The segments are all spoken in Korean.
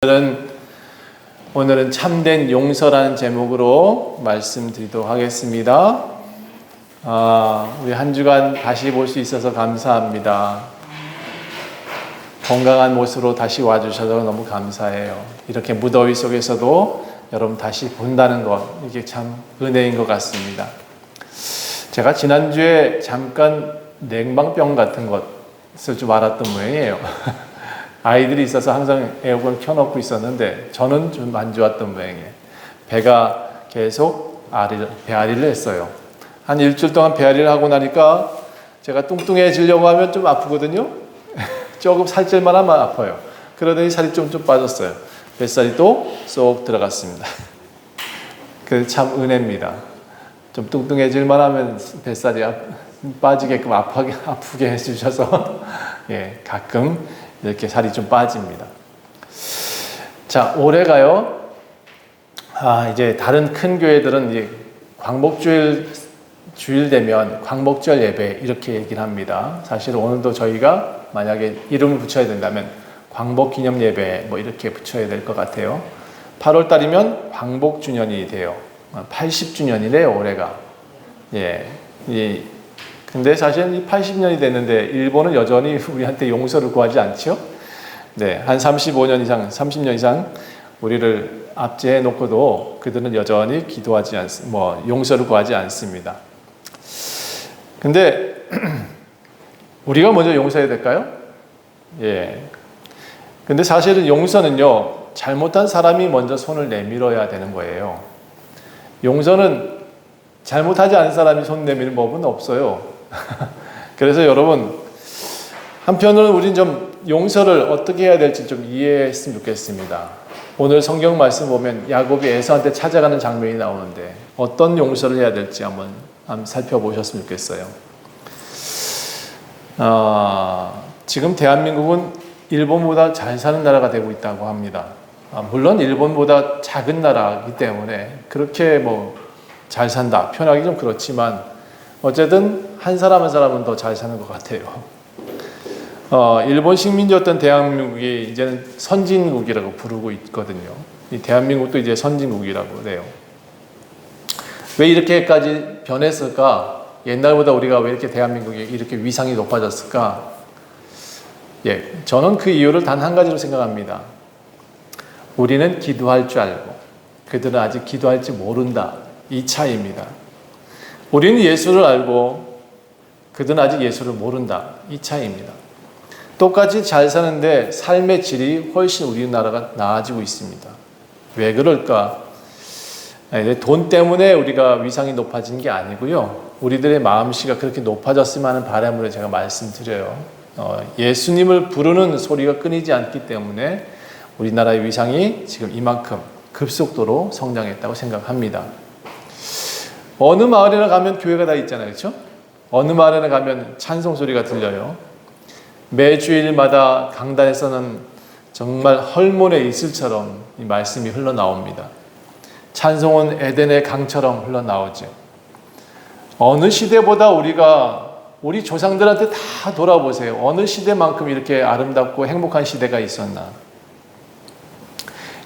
오늘은 참된 용서라는 제목으로 말씀드리도록 하겠습니다. 우리 한 주간 다시 볼 수 있어서 감사합니다. 건강한 모습으로 다시 와주셔서 너무 감사해요. 이렇게 무더위 속에서도 여러분 다시 본다는 것, 이게 참 은혜인 것 같습니다. 제가 지난주에 잠깐 냉방병 같은 것을 좀 알았던 모양이에요. 아이들이 있어서 항상 에어컨 켜놓고 있었는데 저는 좀 안 좋았던 모양이에요. 배가 계속 배앓이를 했어요. 한 일주일 동안 배앓이를 하고 나니까 제가 뚱뚱해지려고 하면 좀 아프거든요. 조금 살찔만 하면 아파요. 그러더니 살이 좀 빠졌어요. 뱃살이 또 쏙 들어갔습니다. 그 참 은혜입니다. 좀 뚱뚱해질만 하면 뱃살이 빠지게끔 아프게 해주셔서 예, 가끔 이렇게 살이 좀 빠집니다. 자, 올해가요. 이제 다른 큰 교회들은 이제 주일 되면 광복절 예배 이렇게 얘기를 합니다. 사실 오늘도 저희가 만약에 이름을 붙여야 된다면 광복 기념 예배 뭐 이렇게 붙여야 될 것 같아요. 8월 달이면 광복 주년이 돼요. 80주년이래요, 올해가. 예. 근데 사실 이 80년이 됐는데 일본은 여전히 우리한테 용서를 구하지 않죠? 네, 한 30년 이상 우리를 압제해 놓고도 그들은 여전히 용서를 구하지 않습니다. 근데 우리가 먼저 용서해야 될까요? 예. 근데 사실은 용서는요, 잘못한 사람이 먼저 손을 내밀어야 되는 거예요. 용서는 잘못하지 않은 사람이 손 내미는 법은 없어요. 그래서 여러분, 한편으로는 우린 좀 용서를 어떻게 해야 될지 좀 이해했으면 좋겠습니다. 오늘 성경 말씀 보면 야곱이 에서한테 찾아가는 장면이 나오는데 어떤 용서를 해야 될지 한번 살펴보셨으면 좋겠어요. 지금 대한민국은 일본보다 잘 사는 나라가 되고 있다고 합니다. 물론 일본보다 작은 나라이기 때문에 그렇게 잘 산다 표현하기 좀 그렇지만 어쨌든 한 사람 한 사람은 더 잘 사는 것 같아요. 일본 식민지였던 대한민국이 이제는 선진국이라고 부르고 있거든요. 이 대한민국도 이제 선진국이라고 그래요. 왜 이렇게까지 변했을까? 옛날보다 우리가 왜 이렇게 대한민국이 이렇게 위상이 높아졌을까? 예, 저는 그 이유를 단 한 가지로 생각합니다. 우리는 기도할 줄 알고 그들은 아직 기도할지 모른다. 이 차이입니다. 우리는 예수를 알고 그들은 아직 예수를 모른다. 이 차이입니다. 똑같이 잘 사는데 삶의 질이 훨씬 우리나라가 나아지고 있습니다. 왜 그럴까? 돈 때문에 우리가 위상이 높아진 게 아니고요. 우리들의 마음씨가 그렇게 높아졌으면 하는 바람으로 제가 말씀드려요. 예수님을 부르는 소리가 끊이지 않기 때문에 우리나라의 위상이 지금 이만큼 급속도로 성장했다고 생각합니다. 어느 마을에나 가면 교회가 다 있잖아요. 그렇죠? 어느 마을에나 가면 찬송 소리가 들려요. 매주일마다 강단에서는 정말 헐몬의 이슬처럼 이 말씀이 흘러나옵니다. 찬송은 에덴의 강처럼 흘러나오죠. 어느 시대보다 우리 조상들한테 다 돌아보세요. 어느 시대만큼 이렇게 아름답고 행복한 시대가 있었나.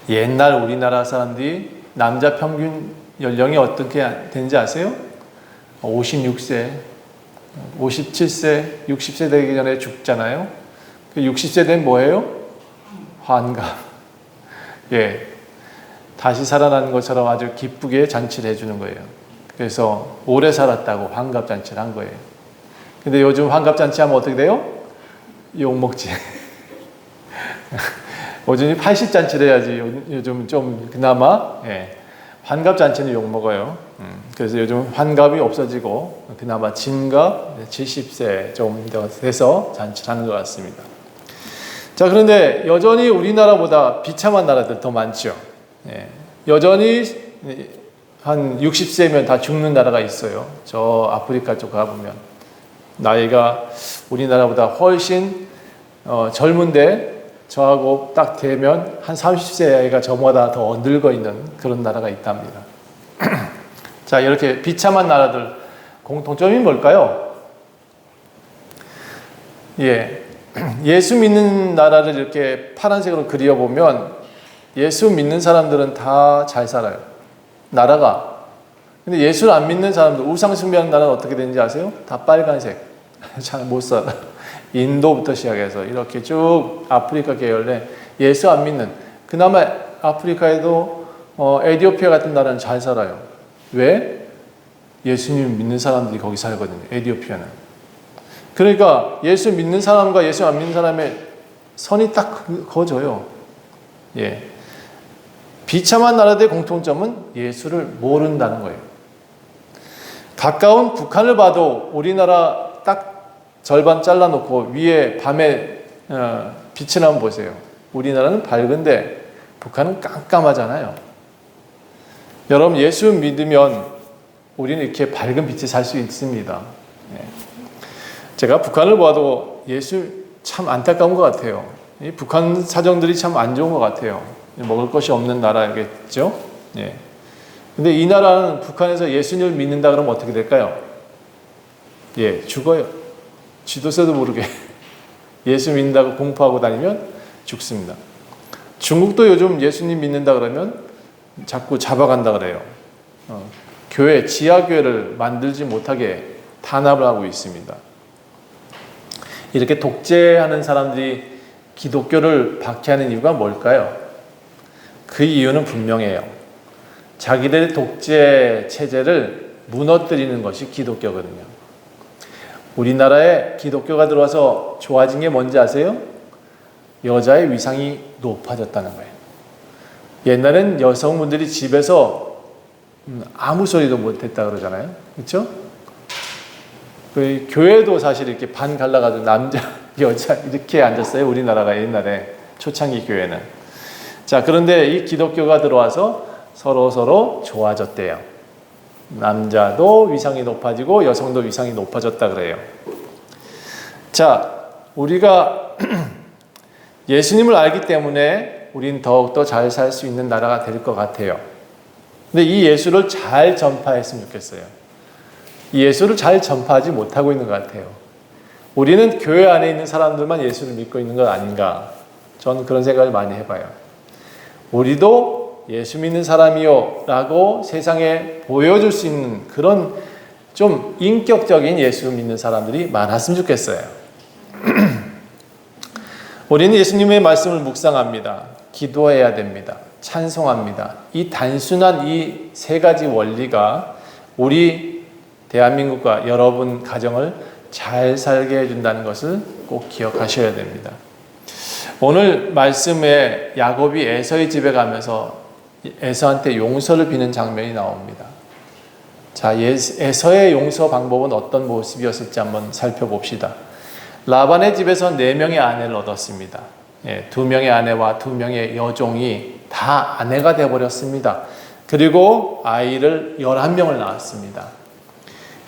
옛날 우리나라 사람들이 남자 평균 연령이 어떻게 되는지 아세요? 56세, 57세, 60세 되기 전에 죽잖아요. 60세 되면 뭐예요? 환갑. 예, 다시 살아나는 것처럼 아주 기쁘게 잔치를 해주는 거예요. 그래서 오래 살았다고 환갑 잔치를 한 거예요. 근데 요즘 환갑 잔치 하면 어떻게 돼요? 욕 먹지. 요즘 80 잔치를 해야지. 요즘 좀 그나마 환갑 잔치는 욕 먹어요. 그래서 요즘 환갑이 없어지고 그나마 진갑 70세 좀 돼서 잔치를 하는 것 같습니다. 자, 그런데 여전히 우리나라보다 비참한 나라들 더 많죠. 여전히 한 60세면 다 죽는 나라가 있어요. 저 아프리카 쪽 가보면 나이가 우리나라보다 훨씬 젊은데 저하고 딱 되면 한 30세 아이가 저보다 더 늙어 있는 그런 나라가 있답니다. 자, 이렇게 비참한 나라들 공통점이 뭘까요? 예수 믿는 나라를 이렇게 파란색으로 그려보면 예수 믿는 사람들은 다 잘 살아요. 나라가. 근데 예수를 안 믿는 사람들, 우상 숭배하는 나라는 어떻게 되는지 아세요? 다 빨간색. 잘 못 살아. 인도부터 시작해서 이렇게 쭉 아프리카 계열에 예수 안 믿는, 그나마 아프리카에도 에티오피아 같은 나라는 잘 살아요. 왜? 예수님 믿는 사람들이 거기 살거든요. 에티오피아는. 그러니까 예수 믿는 사람과 예수 안 믿는 사람의 선이 딱 그어져요. 예. 비참한 나라들의 공통점은 예수를 모른다는 거예요. 가까운 북한을 봐도 우리나라 딱 절반 잘라놓고 위에 밤에 빛을 한번 보세요. 우리나라는 밝은데 북한은 깜깜하잖아요. 여러분, 예수 믿으면 우리는 이렇게 밝은 빛에 살 수 있습니다. 예. 제가 북한을 봐도 예수 참 안타까운 것 같아요. 이 북한 사정들이 참 안 좋은 것 같아요. 먹을 것이 없는 나라겠죠. 예. 근데 이 나라는 북한에서 예수님을 믿는다 그러면 어떻게 될까요? 예, 죽어요. 지도세도 모르게 예수 믿는다고 공포하고 다니면 죽습니다. 중국도 요즘 예수님 믿는다 그러면 자꾸 잡아간다 그래요. 교회, 지하교회를 만들지 못하게 탄압을 하고 있습니다. 이렇게 독재하는 사람들이 기독교를 박해하는 이유가 뭘까요? 그 이유는 분명해요. 자기들의 독재 체제를 무너뜨리는 것이 기독교거든요. 우리나라에 기독교가 들어와서 좋아진 게 뭔지 아세요? 여자의 위상이 높아졌다는 거예요. 옛날엔 여성분들이 집에서 아무 소리도 못했다 그러잖아요. 그렇죠? 그 교회도 사실 이렇게 반 갈라가지고 남자, 여자 이렇게 앉았어요. 우리나라가 옛날에 초창기 교회는. 자, 그런데 이 기독교가 들어와서 서로 좋아졌대요. 남자도 위상이 높아지고 여성도 위상이 높아졌다 그래요. 자, 우리가 예수님을 알기 때문에 우린 더욱더 잘 살 수 있는 나라가 될 것 같아요. 근데 이 예수를 잘 전파했으면 좋겠어요. 이 예수를 잘 전파하지 못하고 있는 것 같아요. 우리는 교회 안에 있는 사람들만 예수를 믿고 있는 것 아닌가? 저는 그런 생각을 많이 해봐요. 우리도 예수 믿는 사람이요 라고 세상에 보여줄 수 있는 그런 좀 인격적인 예수 믿는 사람들이 많았으면 좋겠어요. 우리는 예수님의 말씀을 묵상합니다. 기도해야 됩니다. 찬송합니다. 이 단순한 이 세 가지 원리가 우리 대한민국과 여러분 가정을 잘 살게 해준다는 것을 꼭 기억하셔야 됩니다. 오늘 말씀에 야곱이 에서의 집에 가면서 에서한테 용서를 비는 장면이 나옵니다. 자, 에서의 용서 방법은 어떤 모습이었을지 한번 살펴봅시다. 라반의 집에서 4명의 아내를 얻었습니다. 2명의 아내와 2명의 여종이 다 아내가 되어버렸습니다. 그리고 아이를 11명을 낳았습니다.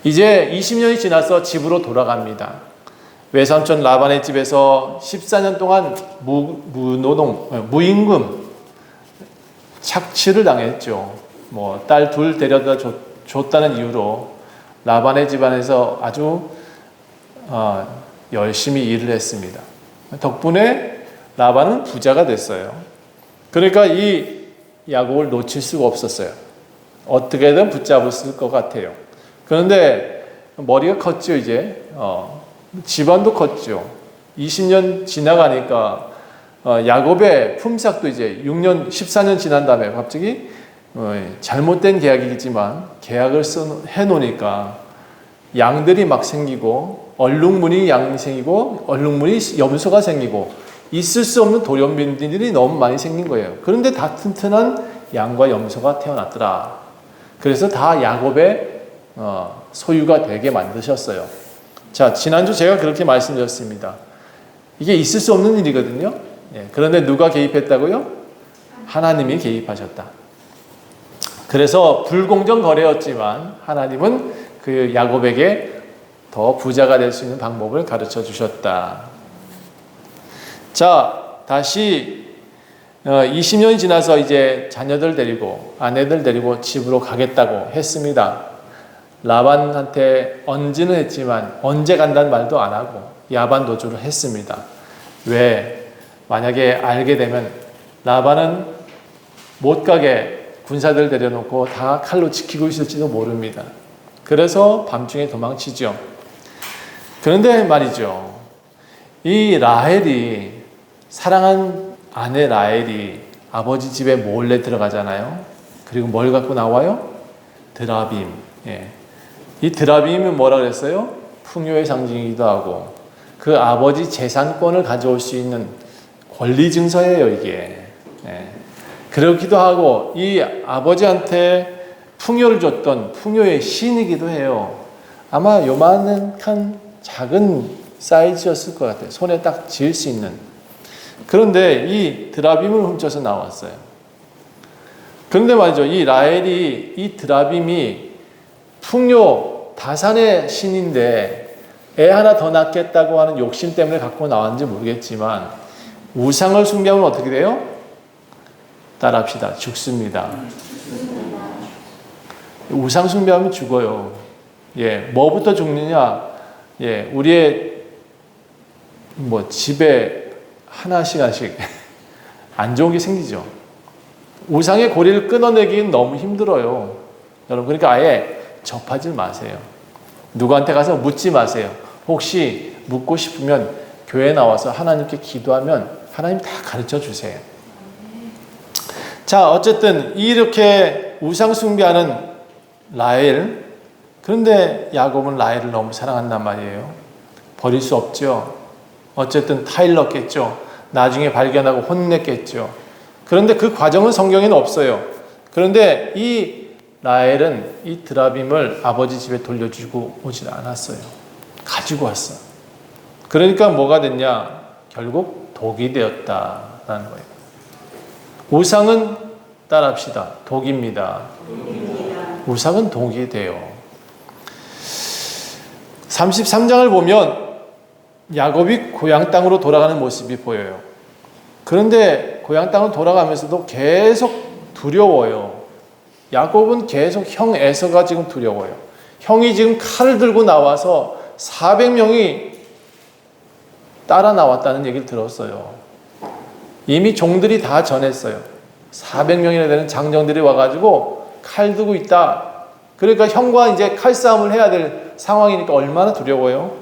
이제 20년이 지나서 집으로 돌아갑니다. 외삼촌 라반의 집에서 14년 동안 무임금 착취를 당했죠. 딸 둘 데려다 줬다는 이유로 라반의 집안에서 아주 열심히 일을 했습니다. 덕분에 라반은 부자가 됐어요. 그러니까 이 야곱을 놓칠 수가 없었어요. 어떻게든 붙잡았을 것 같아요. 그런데 머리가 컸죠, 이제. 집안도 컸죠. 20년 지나가니까 야곱의 품삯도 이제 14년 지난 다음에 갑자기 잘못된 계약이지만 계약을 해놓으니까 양들이 막 생기고 얼룩무늬 양이 생기고 얼룩무늬 염소가 생기고 있을 수 없는 돌연변이들이 너무 많이 생긴 거예요. 그런데 다 튼튼한 양과 염소가 태어났더라. 그래서 다 야곱의 소유가 되게 만드셨어요. 자, 지난주 제가 그렇게 말씀드렸습니다. 이게 있을 수 없는 일이거든요. 그런데 누가 개입했다고요? 하나님이 개입하셨다. 그래서 불공정 거래였지만 하나님은 그 야곱에게 더 부자가 될 수 있는 방법을 가르쳐 주셨다. 자, 다시 20년이 지나서 이제 자녀들 데리고 아내들 데리고 집으로 가겠다고 했습니다. 라반한테 언지는 했지만 언제 간다는 말도 안 하고 야반 도주를 했습니다. 왜? 만약에 알게 되면 라반은 못 가게 군사들 데려놓고 다 칼로 지키고 있을지도 모릅니다. 그래서 밤중에 도망치죠. 그런데 말이죠. 이 라헬이, 사랑한 아내 라헬이 아버지 집에 몰래 들어가잖아요. 그리고 뭘 갖고 나와요? 드라빔. 예. 이 드라빔은 뭐라 그랬어요? 풍요의 상징이기도 하고 그 아버지 재산권을 가져올 수 있는 권리 증서예요, 이게. 예. 그렇기도 하고 이 아버지한테 풍요를 줬던 풍요의 신이기도 해요. 아마 요만한 작은 사이즈였을 것 같아요. 손에 딱 쥘 수 있는. 그런데 이 드라빔을 훔쳐서 나왔어요. 그런데 말이죠. 이 라헬이 이 드라빔이 풍요 다산의 신인데 애 하나 더 낳겠다고 하는 욕심 때문에 갖고 나왔는지 모르겠지만 우상을 숭배하면 어떻게 돼요? 따라합시다. 죽습니다. 우상 숭배하면 죽어요. 예, 뭐부터 죽느냐? 예, 우리의 집에 하나씩 안 좋은 게 생기죠. 우상의 고리를 끊어내기는 너무 힘들어요. 여러분, 그러니까 아예 접하지 마세요. 누구한테 가서 묻지 마세요. 혹시 묻고 싶으면 교회 나와서 하나님께 기도하면 하나님 다 가르쳐 주세요. 자, 어쨌든 이렇게 우상 숭배하는 라헬, 그런데 야곱은 라헬을 너무 사랑한단 말이에요. 버릴 수 없죠. 어쨌든 타일렀겠죠. 나중에 발견하고 혼냈겠죠. 그런데 그 과정은 성경에는 없어요. 그런데 이 라헬은 이 드라빔을 아버지 집에 돌려주고 오지 않았어요. 가지고 왔어. 그러니까 뭐가 됐냐? 결국 독이 되었다라는 거예요. 우상은 따라합시다. 독입니다. 우상은 독이 돼요. 33장을 보면 야곱이 고향 땅으로 돌아가는 모습이 보여요. 그런데 고향 땅으로 돌아가면서도 계속 두려워요. 야곱은 계속 형 에서가 지금 두려워요. 형이 지금 칼을 들고 나와서 400명이 따라 나왔다는 얘기를 들었어요. 이미 종들이 다 전했어요. 400명이나 되는 장정들이 와가지고 칼 들고 있다. 그러니까 형과 이제 칼싸움을 해야 될 상황이니까 얼마나 두려워요.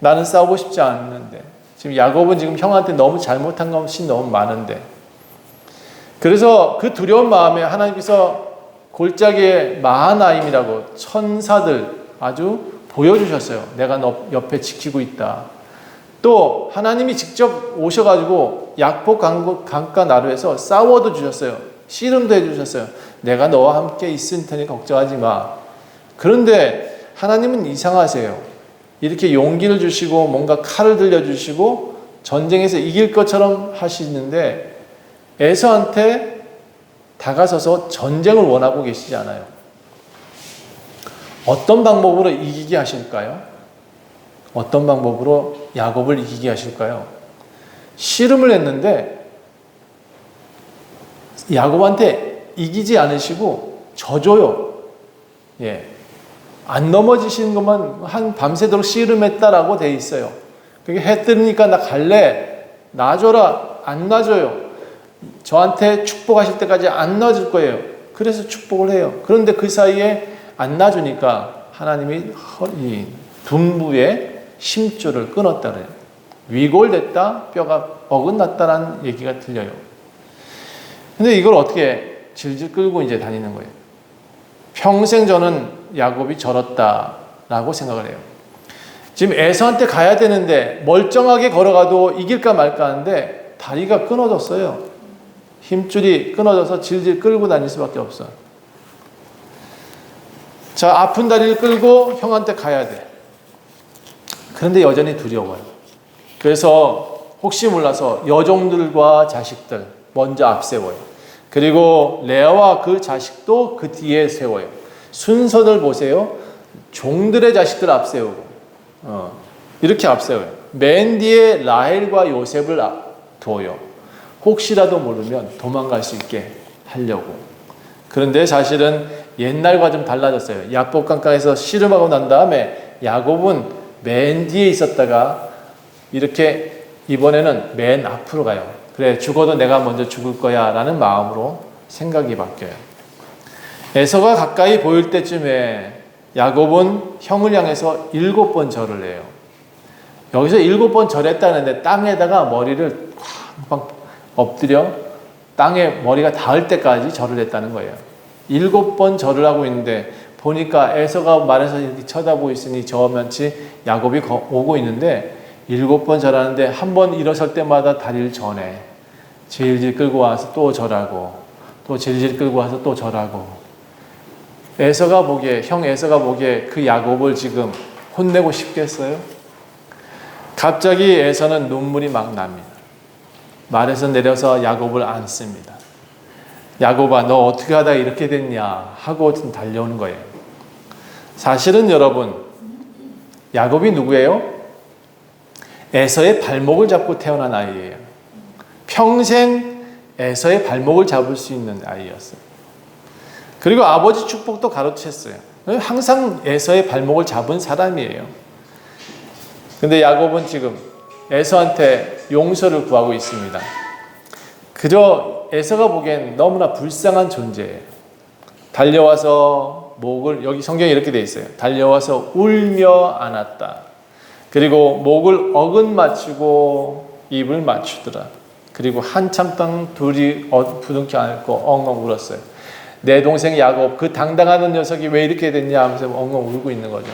나는 싸우고 싶지 않는데. 지금 야곱은 지금 형한테 너무 잘못한 것이 너무 많은데. 그래서 그 두려운 마음에 하나님께서 골짜기의 마하나임이라고 천사들 아주 보여주셨어요. 내가 너 옆에 지키고 있다. 또 하나님이 직접 오셔가지고 약복 강가 나루에서 싸워도 주셨어요. 씨름도 해주셨어요. 내가 너와 함께 있을 테니 걱정하지 마. 그런데 하나님은 이상하세요. 이렇게 용기를 주시고 뭔가 칼을 들려주시고 전쟁에서 이길 것처럼 하시는데 에서한테 다가서서 전쟁을 원하고 계시지 않아요. 어떤 방법으로 이기게 하실까요? 어떤 방법으로 야곱을 이기게 하실까요? 씨름을 했는데 야곱한테 이기지 않으시고 져줘요. 예. 안 넘어지시는 것만 한 밤새도록 씨름했다라고 돼 있어요. 그게 해 뜨니까 나 갈래. 놔줘라. 안 놔줘요. 저한테 축복하실 때까지 안 놔줄 거예요. 그래서 축복을 해요. 그런데 그 사이에 안 놔주니까 하나님이 이 둔부의 심줄을 끊었다 그래요. 위골됐다, 뼈가 어긋났다라는 얘기가 들려요. 근데 이걸 어떻게 질질 끌고 이제 다니는 거예요. 평생 저는 야곱이 저렇다라고 생각을 해요. 지금 에서한테 가야 되는데 멀쩡하게 걸어가도 이길까 말까 하는데 다리가 끊어졌어요. 힘줄이 끊어져서 질질 끌고 다닐 수밖에 없어. 자, 아픈 다리를 끌고 형한테 가야 돼. 그런데 여전히 두려워요. 그래서 혹시 몰라서 여종들과 자식들 먼저 앞세워요. 그리고 레아와 그 자식도 그 뒤에 세워요. 순서를 보세요. 종들의 자식들 앞세우고 이렇게 앞세워요. 맨 뒤에 라헬과 요셉을 둬요. 혹시라도 모르면 도망갈 수 있게 하려고. 그런데 사실은 옛날과 좀 달라졌어요. 약복강가에서 씨름하고 난 다음에 야곱은 맨 뒤에 있었다가 이렇게 이번에는 맨 앞으로 가요. 그래, 죽어도 내가 먼저 죽을 거야 라는 마음으로 생각이 바뀌어요. 에서가 가까이 보일 때쯤에 야곱은 형을 향해서 7번 절을 해요. 여기서 7번 절했다는데 땅에다가 머리를 쾅 엎드려 땅에 머리가 닿을 때까지 절을 했다는 거예요. 7번 절을 하고 있는데 보니까 에서가 말해서 이렇게 쳐다보고 있으니 저면치 야곱이 오고 있는데 7번 절하는데 한 번 일어설 때마다 다리를 저네. 질질 끌고 와서 또 절하고 또 질질 끌고 와서 또 절하고. 에서가 보기에, 형 에서가 보기에 그 야곱을 지금 혼내고 싶겠어요? 갑자기 에서는 눈물이 막 납니다. 말에서 내려서 야곱을 안습니다. 야곱아, 너 어떻게 하다 이렇게 됐냐 하고 달려오는 거예요. 사실은 여러분, 야곱이 누구예요? 에서의 발목을 잡고 태어난 아이예요. 평생 에서의 발목을 잡을 수 있는 아이였어요. 그리고 아버지 축복도 가르쳤어요. 항상 에서의 발목을 잡은 사람이에요. 근데 야곱은 지금 에서한테 용서를 구하고 있습니다. 그저 에서가 보기엔 너무나 불쌍한 존재예요. 달려와서 목을, 여기 성경에 이렇게 돼 있어요. 달려와서 울며 안았다. 그리고 목을 어긋 맞추고 입을 맞추더라. 그리고 한참 동안 둘이 부둥켜 안고 엉엉 울었어요. 내 동생 야곱, 그 당당하던 녀석이 왜 이렇게 됐냐 하면서 엉엉 울고 있는 거죠.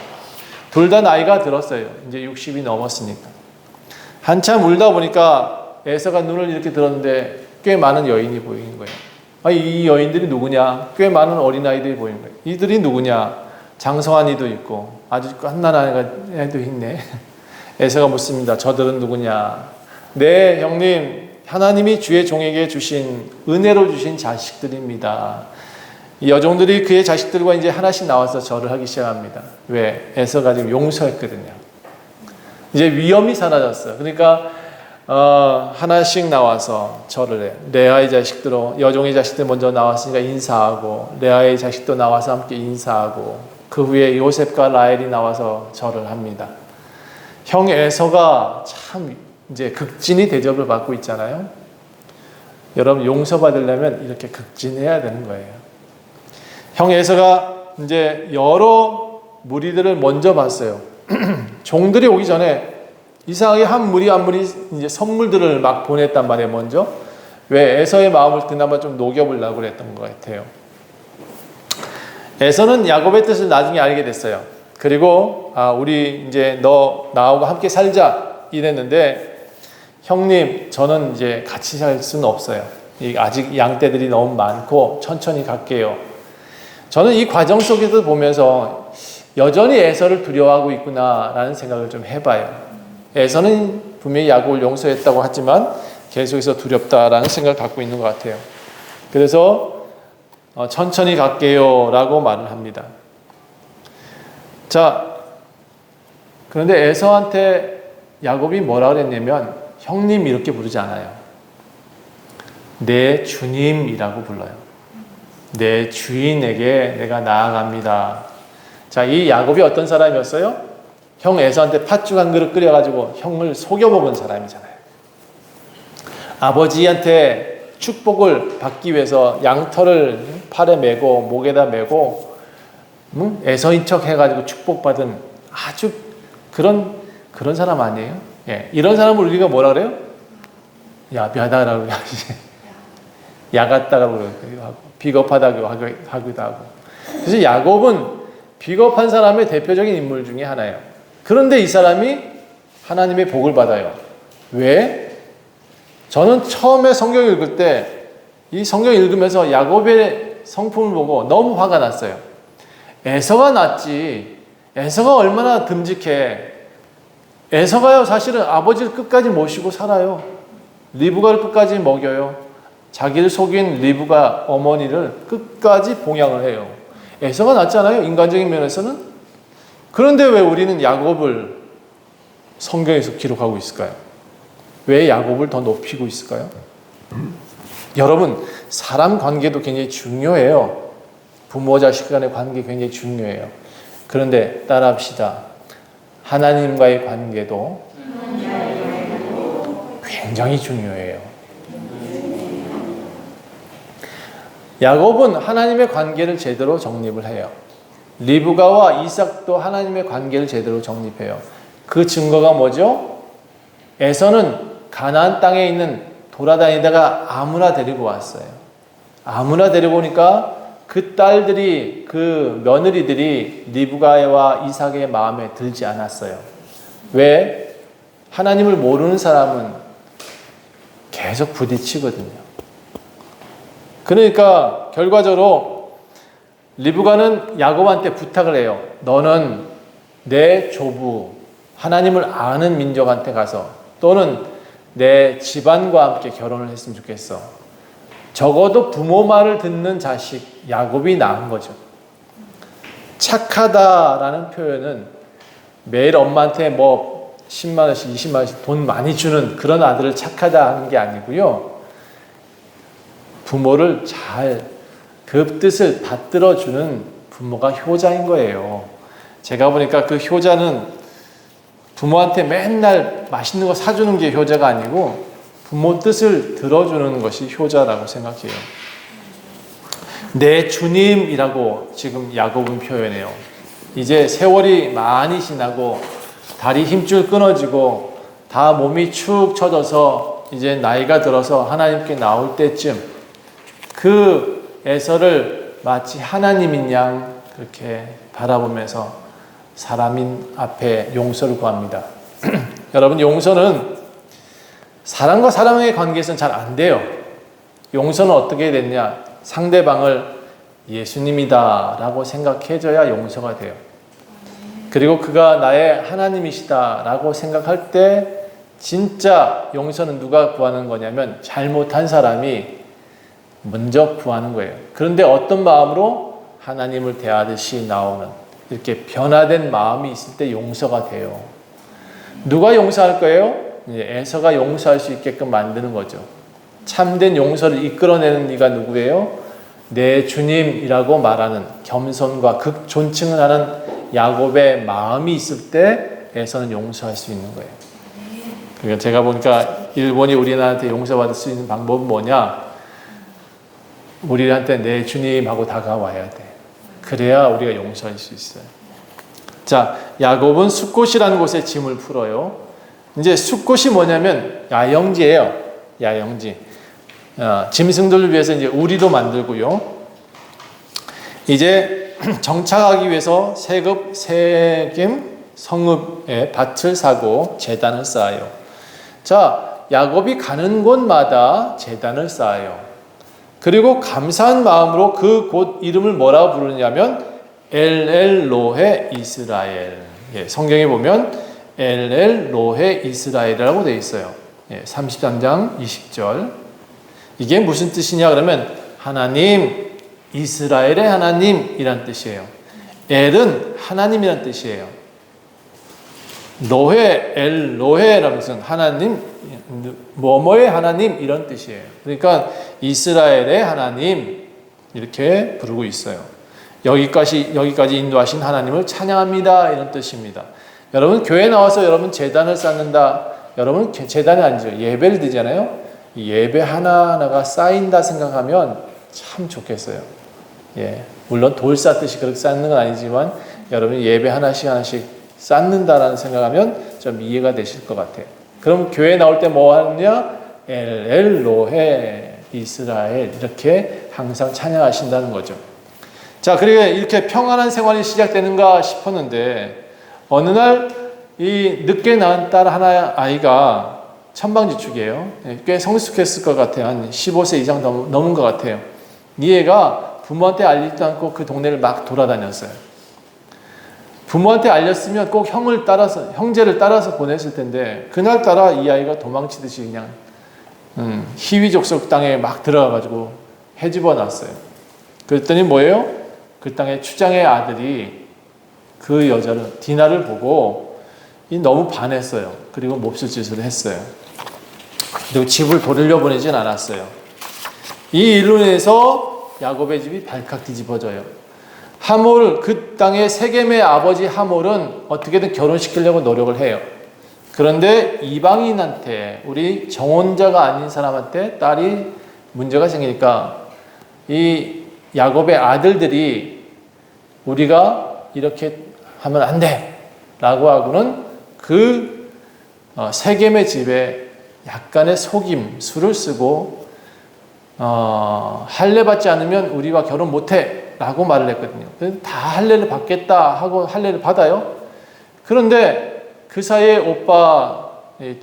둘 다 나이가 들었어요. 이제 60이 넘었으니까. 한참 울다 보니까 에서가 눈을 이렇게 들었는데 꽤 많은 여인이 보이는 거예요. 이 여인들이 누구냐? 꽤 많은 어린아이들이 보이는 거예요. 이들이 누구냐? 장성한 이도 있고 아주 갓난아이가 애도 있네. 에서가 묻습니다. 저들은 누구냐? 네, 형님, 하나님이 주의 종에게 주신 은혜로 주신 자식들입니다. 이 여종들이 그의 자식들과 이제 하나씩 나와서 절을 하기 시작합니다. 왜? 에서가 지금 용서했거든요. 이제 위험이 사라졌어요. 그러니까 하나씩 나와서 절을 해요. 레아의 자식들, 여종의 자식들 먼저 나왔으니까 인사하고, 레아의 자식도 나와서 함께 인사하고, 그 후에 요셉과 라헬이 나와서 절을 합니다. 형 에서가 참 이제 극진히 대접을 받고 있잖아요. 여러분, 용서받으려면 이렇게 극진해야 되는 거예요. 형 에서가 이제 여러 무리들을 먼저 봤어요. 종들이 오기 전에 이상하게 한 무리 한 무리 이제 선물들을 막 보냈단 말이에요, 먼저. 왜? 에서의 마음을 그나마 좀 녹여보려고 그랬던 것 같아요. 에서는 야곱의 뜻을 나중에 알게 됐어요. 그리고 우리 이제 너 나하고 함께 살자 이랬는데, 형님, 저는 이제 같이 살 수는 없어요. 아직 양떼들이 너무 많고 천천히 갈게요. 저는 이 과정 속에서 보면서 여전히 에서를 두려워하고 있구나라는 생각을 좀 해봐요. 에서는 분명히 야곱을 용서했다고 하지만 계속해서 두렵다라는 생각을 갖고 있는 것 같아요. 그래서 천천히 갈게요 라고 말을 합니다. 자, 그런데 에서한테 야곱이 뭐라 그랬냐면 형님 이렇게 부르지 않아요. 내 주님이라고 불러요. 내 주인에게 내가 나아갑니다. 자, 이 야곱이 어떤 사람이었어요? 형 에서한테 팥죽 한 그릇 끓여가지고 형을 속여먹은 사람이잖아요. 아버지한테 축복을 받기 위해서 양털을 팔에 메고 목에다 메고 에서인 척 해가지고 축복받은 아주 그런 사람 아니에요? 예, 이런 사람을 우리가 뭐라 그래요? 야비하다라고 야같다라고 하고 비겁하다고 하기도 하고. 그래서 야곱은 비겁한 사람의 대표적인 인물 중에 하나예요. 그런데 이 사람이 하나님의 복을 받아요. 왜? 저는 처음에 성경 읽을 때 이 성경 읽으면서 야곱의 성품을 보고 너무 화가 났어요. 에서가 낫지. 에서가 얼마나 듬직해. 에서가요, 사실은 아버지를 끝까지 모시고 살아요. 리브가를 끝까지 먹여요. 자기를 속인 리브가 어머니를 끝까지 봉양을 해요. 에서가 낫잖아요, 인간적인 면에서는. 그런데 왜 우리는 야곱을 성경에서 기록하고 있을까요? 왜 야곱을 더 높이고 있을까요? 여러분, 사람 관계도 굉장히 중요해요. 부모 자식 간의 관계 굉장히 중요해요. 그런데 따라합시다. 하나님과의 관계도 굉장히 중요해요. 야곱은 하나님의 관계를 제대로 정립을 해요. 리브가와 이삭도 하나님의 관계를 제대로 정립해요. 그 증거가 뭐죠? 에서는 가나안 땅에 있는 돌아다니다가 아무나 데리고 왔어요. 아무나 데리고 오니까 그 딸들이, 그 며느리들이 리브가와 이삭의 마음에 들지 않았어요. 왜? 하나님을 모르는 사람은 계속 부딪히거든요. 그러니까 결과적으로 리브가는 야곱한테 부탁을 해요. 너는 내 조부, 하나님을 아는 민족한테 가서 또는 내 집안과 함께 결혼을 했으면 좋겠어. 적어도 부모 말을 듣는 자식 야곱이 낳은 거죠. 착하다라는 표현은 매일 엄마한테 뭐 10만 원씩 20만 원씩 돈 많이 주는 그런 아들을 착하다 하는 게 아니고요. 부모를 잘 그 뜻을 받들어주는 부모가 효자인 거예요. 제가 보니까 그 효자는 부모한테 맨날 맛있는 거 사주는 게 효자가 아니고 부모 뜻을 들어주는 것이 효자라고 생각해요. 내 주님이라고 지금 야곱은 표현해요. 이제 세월이 많이 지나고 다리 힘줄 끊어지고 다 몸이 축 처져서 이제 나이가 들어서 하나님께 나올 때쯤 그 에서를 마치 하나님인 양 그렇게 바라보면서 사람인 앞에 용서를 구합니다. 여러분, 용서는 사람과 사람의 관계에서는 잘 안 돼요. 용서는 어떻게 됐냐? 상대방을 예수님이다 라고 생각해줘야 용서가 돼요. 그리고 그가 나의 하나님이시다 라고 생각할 때 진짜 용서는 누가 구하는 거냐면 잘못한 사람이 먼저 구하는 거예요. 그런데 어떤 마음으로 하나님을 대하듯이 나오는 이렇게 변화된 마음이 있을 때 용서가 돼요. 누가 용서할 거예요? 에서가 용서할 수 있게끔 만드는 거죠. 참된 용서를 이끌어내는 이가 누구예요? 내 주님이라고 말하는 겸손과 극존칭을 하는 야곱의 마음이 있을 때 에서는 용서할 수 있는 거예요. 그러니까 제가 보니까 일본이 우리나라한테 용서받을 수 있는 방법은 뭐냐? 우리한테 내 주님하고 다가와야 돼. 그래야 우리가 용서할 수 있어요. 자, 야곱은 숫곳이라는 곳에 짐을 풀어요. 이제 숫곳이 뭐냐면 야영지예요. 야영지. 짐승들을 위해서 이제 우리도 만들고요. 이제 정착하기 위해서 세금, 성읍에 밭을 사고 제단을 쌓아요. 자, 야곱이 가는 곳마다 제단을 쌓아요. 그리고 감사한 마음으로 그 곳 이름을 뭐라고 부르냐면 엘엘로헤 이스라엘. 예, 성경에 보면 엘엘로헤 이스라엘이라고 되어 있어요. 예, 33장 20절. 이게 무슨 뜻이냐 그러면 하나님, 이스라엘의 하나님이란 뜻이에요. 엘은 하나님이란 뜻이에요. 로헤, 엘로헤라는 것은 하나님, 뭐뭐의 하나님 이런 뜻이에요. 그러니까 이스라엘의 하나님 이렇게 부르고 있어요. 여기까지 인도하신 하나님을 찬양합니다 이런 뜻입니다. 여러분 교회 나와서 여러분 제단을 쌓는다. 여러분 제단이 아니죠. 예배를 드리잖아요. 이 예배 하나하나가 쌓인다 생각하면 참 좋겠어요. 예, 물론 돌 쌓듯이 그렇게 쌓는 건 아니지만 여러분 예배 하나씩 쌓는다라는 생각하면 좀 이해가 되실 것 같아요. 그럼 교회 나올 때 뭐 하느냐? 엘로헤 이스라엘 이렇게 항상 찬양하신다는 거죠. 자, 그리고 이렇게 평안한 생활이 시작되는가 싶었는데 어느 날 이 늦게 낳은 딸 하나 아이가 천방지축이에요. 꽤 성숙했을 것 같아요. 한 15세 이상 넘은 것 같아요. 이 애가 부모한테 알리지도 않고 그 동네를 막 돌아다녔어요. 부모한테 알렸으면 꼭 형제를 따라서 보냈을 텐데 그날따라 이 아이가 도망치듯이 그냥 희위족속 땅에 막 들어가가지고 헤집어 놨어요. 그랬더니 뭐예요? 그 땅의 추장의 아들이 그 여자를 디나를 보고 너무 반했어요. 그리고 몹쓸 짓을 했어요. 그리고 집을 돌려보내진 않았어요. 이 일로 인해서 야곱의 집이 발칵 뒤집어져요. 하몰, 그 땅의 세겜의 아버지 하몰은 어떻게든 결혼시키려고 노력을 해요. 그런데 이방인한테, 우리 정혼자가 아닌 사람한테 딸이 문제가 생기니까 이 야곱의 아들들이 우리가 이렇게 하면 안 돼 라고 하고는 그 세겜의 집에 약간의 속임, 수를 쓰고 할례 받지 않으면 우리와 결혼 못해 라고 말을 했거든요. 다 할례를 받겠다 하고 할례를 받아요. 그런데 그 사이에 오빠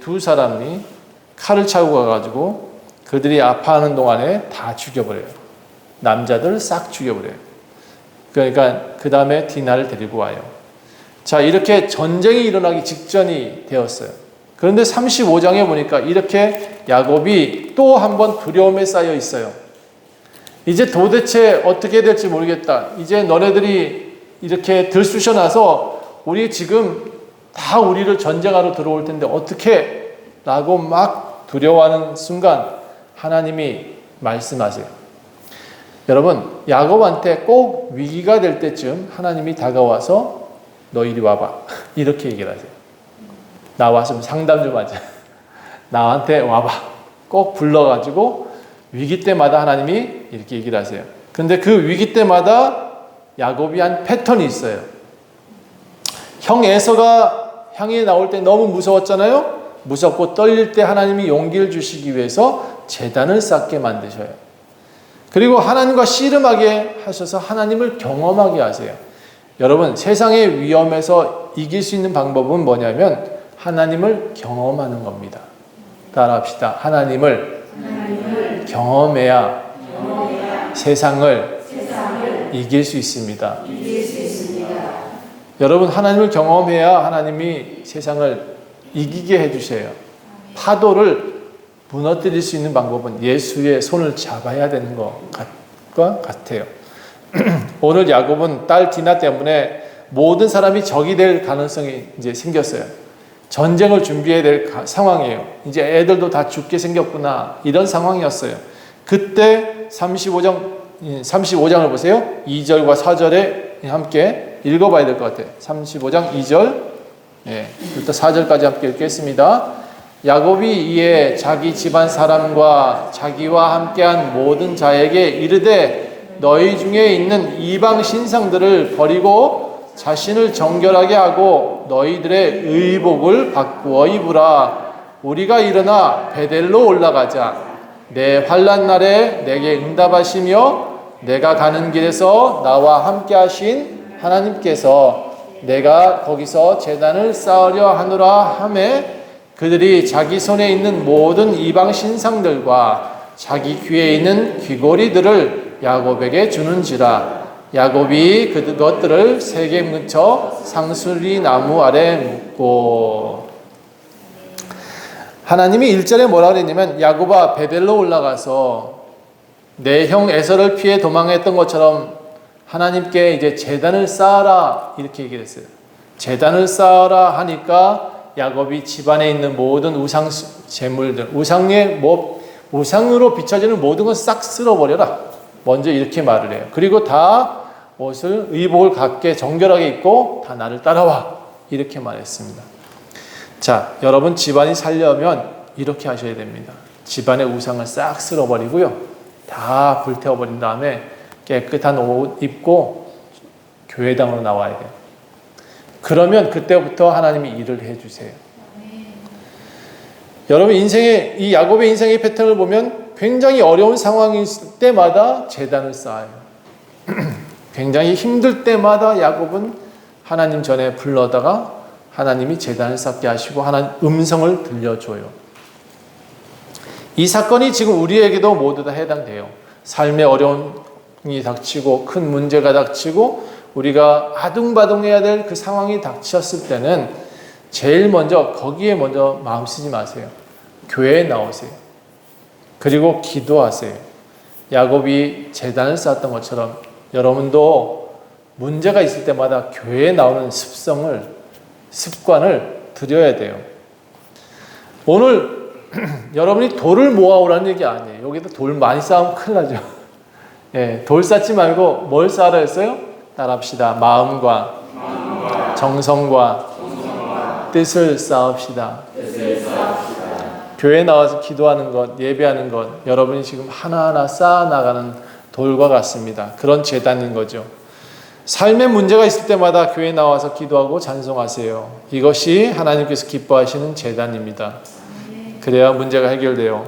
두 사람이 칼을 차고 가가지고 그들이 아파하는 동안에 다 죽여버려요. 남자들 싹 죽여버려요. 그러니까 그 다음에 디나를 데리고 와요. 자, 이렇게 전쟁이 일어나기 직전이 되었어요. 그런데 35장에 보니까 이렇게 야곱이 또 한 번 두려움에 쌓여 있어요. 이제 도대체 어떻게 될지 모르겠다. 이제 너네들이 이렇게 들쑤셔나서 우리 지금 다 우리를 전쟁하러 들어올 텐데 어떻게? 라고 막 두려워하는 순간 하나님이 말씀하세요. 여러분, 야곱한테 꼭 위기가 될 때쯤 하나님이 다가와서 너 이리 와봐. 이렇게 얘기를 하세요. 나와서 상담 좀 하자. 나한테 와봐. 꼭 불러가지고 위기 때마다 하나님이 이렇게 얘기를 하세요. 근데 그 위기 때마다 야곱이 한 패턴이 있어요. 형 에서가 향해 나올 때 너무 무서웠잖아요. 무섭고 떨릴 때 하나님이 용기를 주시기 위해서 제단을 쌓게 만드셔요. 그리고 하나님과 씨름하게 하셔서 하나님을 경험하게 하세요. 여러분, 세상의 위험에서 이길 수 있는 방법은 뭐냐면 하나님을 경험하는 겁니다. 따라합시다. 하나님을 경험해야 세상을 이길 수 있습니다. 여러분, 하나님을 경험해야 하나님이 세상을 이기게 해주세요. 파도를 무너뜨릴 수 있는 방법은 예수의 손을 잡아야 되는 것과 같아요. 오늘 야곱은 딸 디나 때문에 모든 사람이 적이 될 가능성이 이제 생겼어요. 전쟁을 준비해야 될 상황이에요. 이제 애들도 다 죽게 생겼구나. 이런 상황이었어요. 그때 35장을 보세요. 2절과 4절에 함께 읽어봐야 될 것 같아요. 35장 2절, 일단 4절까지 함께 읽겠습니다. 야곱이 이에 자기 집안 사람과 자기와 함께한 모든 자에게 이르되 너희 중에 있는 이방 신상들을 버리고 자신을 정결하게 하고 너희들의 의복을 바꾸어 입으라. 우리가 일어나 베델로 올라가자. 내 환난 날에 내게 응답하시며 내가 가는 길에서 나와 함께 하신 하나님께서 내가 거기서 제단을 쌓으려 하노라 하매 그들이 자기 손에 있는 모든 이방 신상들과 자기 귀에 있는 귀고리들을 야곱에게 주는지라. 야곱이 그것들을 세겜 근처 상수리 나무 아래 묻고. 하나님이 1절에 뭐라 그랬냐면 야곱아 베델로 올라가서 내 형 에서를 피해 도망했던 것처럼 하나님께 이제 제단을 쌓아라 이렇게 얘기를 했어요. 제단을 쌓아라 하니까 야곱이 집안에 있는 모든 우상 제물들, 우상으로 비춰지는 모든 건 싹 쓸어버려라. 먼저 이렇게 말을 해요. 그리고 다 옷을 의복을 갖게 정결하게 입고 다 나를 따라와 이렇게 말했습니다. 자, 여러분 집안이 살려면 이렇게 하셔야 됩니다. 집안의 우상을 싹 쓸어버리고요. 다 불태워버린 다음에 깨끗한 옷 입고 교회당으로 나와야 돼요. 그러면 그때부터 하나님이 일을 해주세요. 여러분 인생의 이 야곱의 인생의 패턴을 보면 굉장히 어려운 상황일 때마다 제단을 쌓아요. 굉장히 힘들 때마다 야곱은 하나님 전에 불러다가 하나님이 제단을 쌓게 하시고 하나님 음성을 들려줘요. 이 사건이 지금 우리에게도 모두 다 해당돼요. 삶의 어려움이 닥치고 큰 문제가 닥치고 우리가 아둥바둥해야 될 그 상황이 닥쳤을 때는 제일 먼저 거기에 먼저 마음 쓰지 마세요. 교회에 나오세요. 그리고 기도하세요. 야곱이 제단을 쌓았던 것처럼 여러분도 문제가 있을 때마다 교회에 나오는 습관을 들여야 돼요. 오늘 여러분이 돌을 모아오라는 얘기 아니에요. 여기다 돌 많이 쌓으면 큰일 나죠. 돌 쌓지 말고 뭘 쌓으라 했어요? 따라합시다. 마음과 정성과 뜻을 쌓읍시다. 교회에 나와서 기도하는 것, 예배하는 것, 여러분이 지금 하나하나 쌓아나가는 돌과 같습니다. 그런 제단인 거죠. 삶에 문제가 있을 때마다 교회에 나와서 기도하고 찬송하세요. 이것이 하나님께서 기뻐하시는 제단입니다. 그래야 문제가 해결돼요.